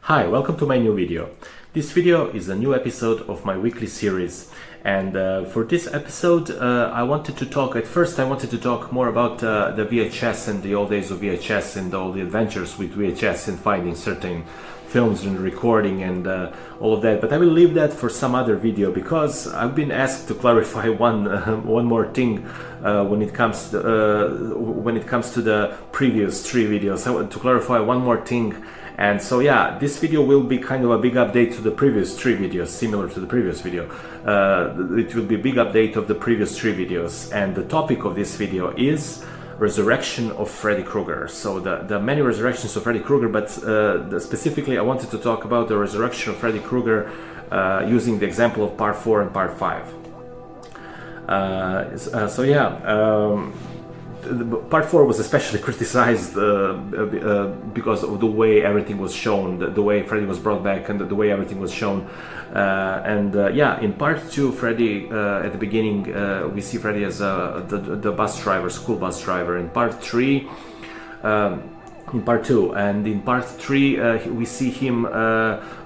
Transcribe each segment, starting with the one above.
Hi, welcome to my new video. This video is a new episode of my weekly series, and for this episode I wanted to talk more about the VHS and the old days of VHS and all the adventures with VHS and finding certain films and recording and all of that, but I will leave that for some other video because I've been asked to clarify one more thing when it comes to the previous three videos. I want to clarify one more thing. And so yeah, this video will be kind of a big update to the previous three videos, similar to the previous video. It will be a big update of the previous three videos, and the topic of this video is resurrection of Freddy Krueger. So the many resurrections of Freddy Krueger, but specifically I wanted to talk about the resurrection of Freddy Krueger using the example of part 4 and part 5. Part 4 was especially criticized because of the way everything was shown, the way Freddy was brought back and the way everything was shown. In part 2, Freddy, at the beginning, we see Freddy as the bus driver, school bus driver. In part 3, in part 2, and in part 3 we see him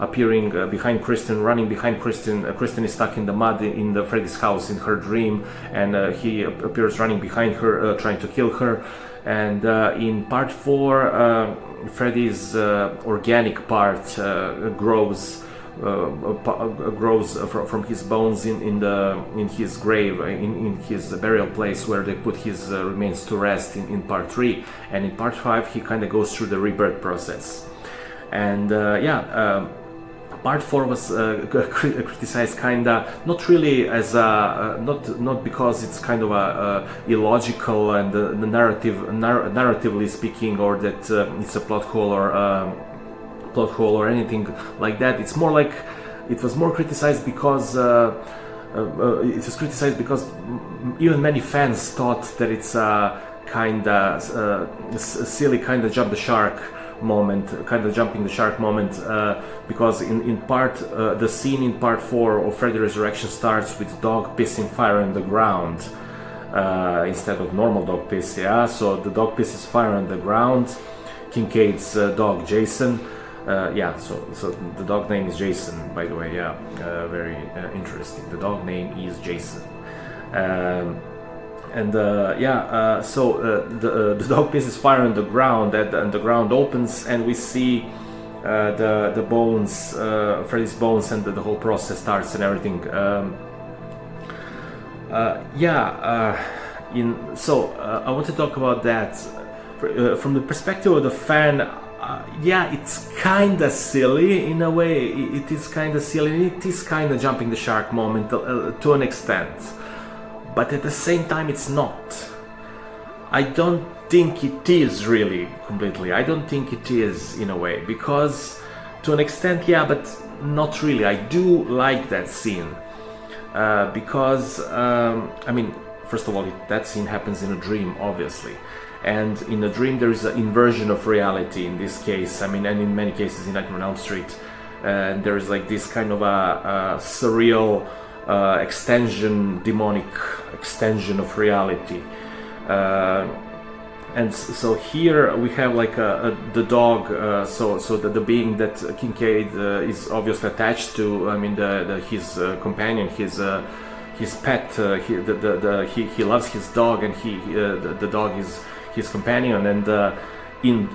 appearing behind Kristen, running behind Kristen. Kristen is stuck in the mud in the Freddy's house in her dream, and he appears running behind her, trying to kill her. And in part 4 Freddy's organic part grows from his bones in his grave, in his burial place where they put his remains to rest in part 3. And in part 5 he kind of goes through the rebirth process. And part 4 was criticized kinda, not really as not because it's kind of a illogical and the narratively speaking, or that it's a plot hole or anything like that. It's more like it was more criticized because even many fans thought that it's a kinda silly kind of jump the shark moment, kind of jumping the shark moment, because in part the scene in part 4 of Freddy Resurrection starts with dog pissing fire on the ground instead of normal dog piss. Yeah, so the dog pisses fire on the ground. Kincaid's dog Jason. So the dog name is Jason, by the way. Yeah, very interesting. The dog name is Jason. The dog pisses fire on the ground, and the ground opens, and we see the bones, Freddy's bones, and the whole process starts and everything. I want to talk about that from the perspective of the fan. It's kinda silly in a way. It is kinda silly. It is kinda jumping the shark moment to an extent, but at the same time it's not. I don't think it is really completely. I don't think it is in a way, because to an extent, yeah, but not really. I do like that scene because first of all, that scene happens in a dream, obviously. And in a dream there is an inversion of reality in this case, and in many cases in Nightmare on Elm Street. And there is like this kind of a surreal demonic extension of reality. And so here we have like the dog, the being that Kincaid is obviously attached to, his companion, his pet. He loves his dog, and the dog is his companion, and in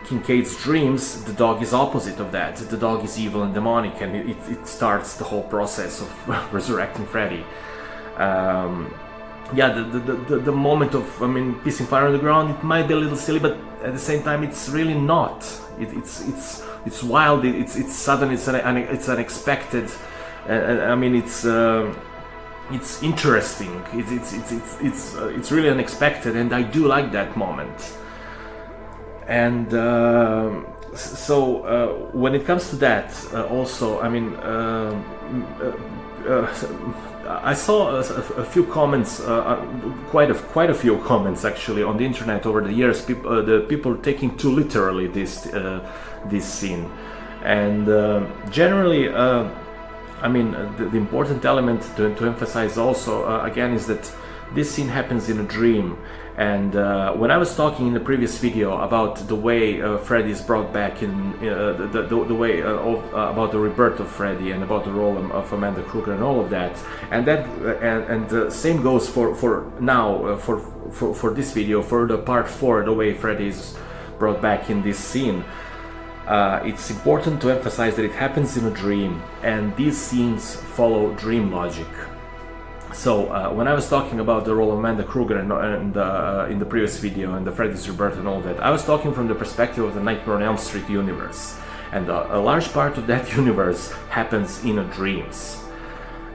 Kincaid's dreams the dog is opposite of that. The dog is evil and demonic, and it starts the whole process of resurrecting Freddy. The moment of pissing fire on the ground, it might be a little silly, but at the same time it's really not. It's wild, it's sudden, it's unexpected. It's interesting. It's really unexpected, and I do like that moment. And when it comes to that, also, I saw a few comments, quite a few comments actually on the internet over the years. People taking too literally this scene, and generally. The important element to emphasize also again is that This scene happens in a dream, and when I was talking in the previous video about the way Freddy is brought back in the way about the rebirth of Freddy and about the role of Amanda Krueger and all of that, and the same goes for now for this video, for the part 4, the way Freddy is brought back in this scene. It's important to emphasize that it happens in a dream, and these scenes follow dream logic. So when I was talking about the role of Amanda Krueger in the previous video and the Freddy's rebirth and all that, I was talking from the perspective of the Nightmare on Elm Street universe, and a large part of that universe happens in a dreams.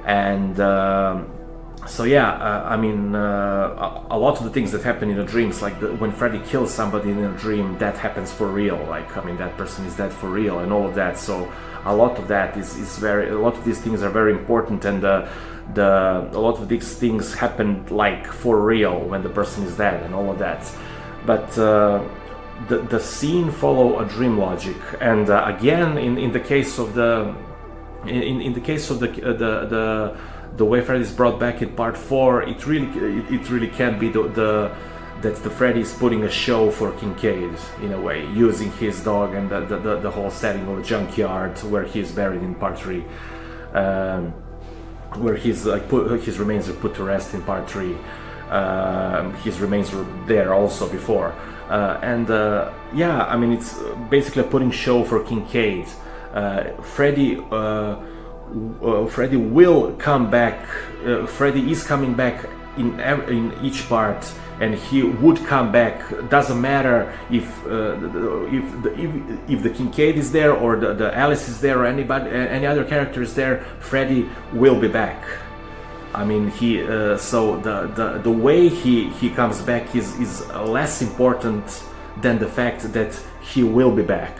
And so yeah, I mean, a lot of the things that happen in the dreams, like when Freddy kills somebody in a dream, that happens for real. Like, I mean, that person is dead for real and all of that. So a lot of that is a lot of these things are very important, and a lot of these things happen like for real when the person is dead and all of that. But the scene follow a dream logic, and again, in the case of the way Freddy is brought back in part 4, it really can be that the Freddy is putting a show for Kincaid in a way, using his dog and the whole setting of a junkyard where he is buried in part 3, where his remains are put to rest in part 3. His remains were there also before, yeah, I mean, it's basically a putting show for Kincaid. Freddy will come back. Freddy is coming back in each part, and he would come back. Doesn't matter if the Kincaid is there or the Alice is there or any other character is there. Freddy will be back. I mean, so the way he comes back is less important than the fact that he will be back.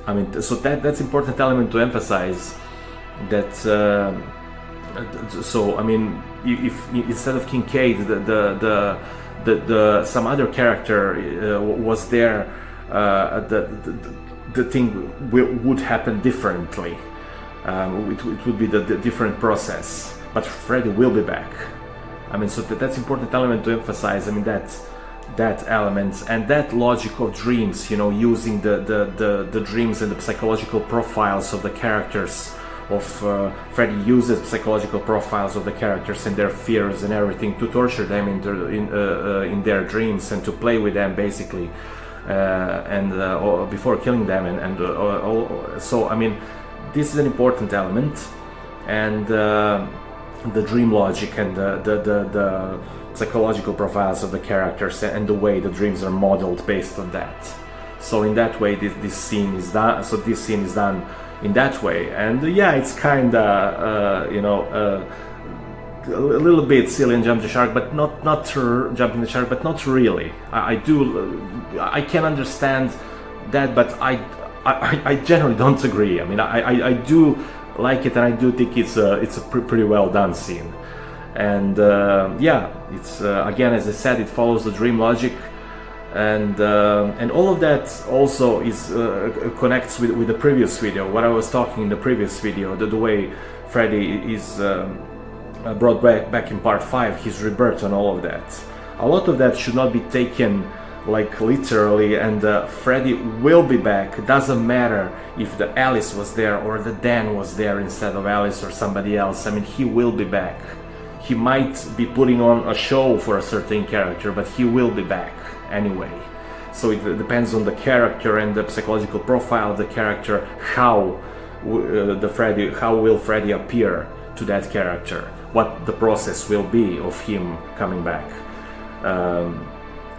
I mean, so that's important element to emphasize. That so I mean, if instead of Kincaid the some other character was there, the thing would happen differently. It would be the different process. But Freddy will be back. I mean, so that's important element to emphasize. I mean, that element and that logic of dreams, you know, using the dreams and the psychological profiles of the characters. Freddy uses psychological profiles of the characters and their fears and everything to torture them in their dreams and to play with them basically, before killing them so I mean, this is an important element, and the dream logic and the psychological profiles of the characters and the way the dreams are modeled based on that. So in that way, this scene is done. So this scene is done in that way, and yeah, it's kind of a little bit silly and jump the shark, but not jumping the shark, but not really. I can understand that, but I generally don't agree. I mean, I do like it, and I do think it's a pretty well done scene, and yeah, it's again, as I said, it follows the dream logic. And all of that also is connects with the previous video, what I was talking in the previous video, the way Freddy is brought back in part 5, his rebirth and all of that. A lot of that should not be taken like literally, and Freddy will be back. It doesn't matter if the Alice was there or the Dan was there instead of Alice or somebody else. I mean, he will be back. He might be putting on a show for a certain character, but he will be back anyway. So it depends on the character and the psychological profile of the character, how will Freddy appear to that character, what the process will be of him coming back.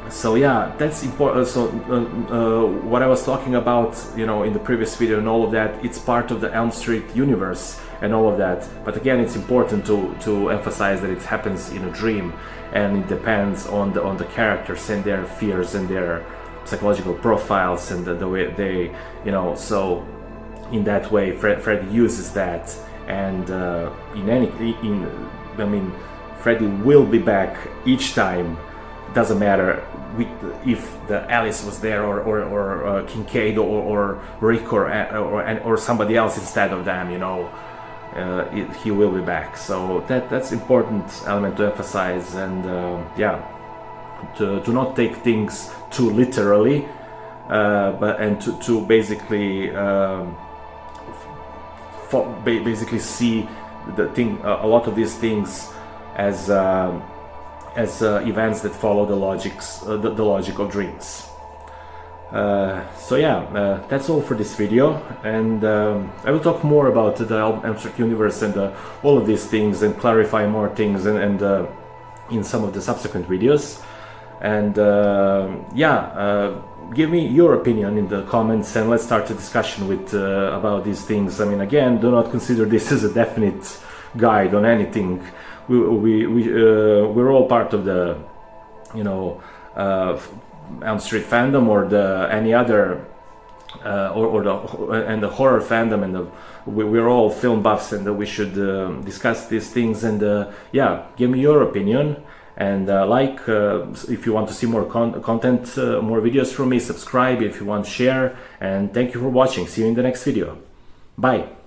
So yeah, that's important. So what I was talking about, you know, in the previous video and all of that, it's part of the Elm Street universe and all of that. But again, it's important to emphasize that it happens in a dream, and it depends on the characters and their fears and their psychological profiles and the way they, you know. So in that way, Freddy uses that, and I mean, Freddy will be back each time. Doesn't matter if the Alice was there or Kincaid or Rick or somebody else instead of them, you know. he will be back. So that's important element to emphasize, and yeah, to not take things too literally, and to basically basically see a lot of these things as events that follow the logic of dreams. So yeah, that's all for this video, and I will talk more about the Elm Street universe and all of these things, and clarify more things, and in some of the subsequent videos. And yeah, give me your opinion in the comments, and let's start a discussion with about these things. I mean, again, do not consider this as a definite guide on anything. We're all part of the, you know, Elm Street fandom, or any other and the horror fandom, and we're all film buffs, and we should discuss these things. And yeah, give me your opinion, and if you want to see more content, more videos from me, subscribe if you want, share, and thank you for watching. See you in the next video. Bye.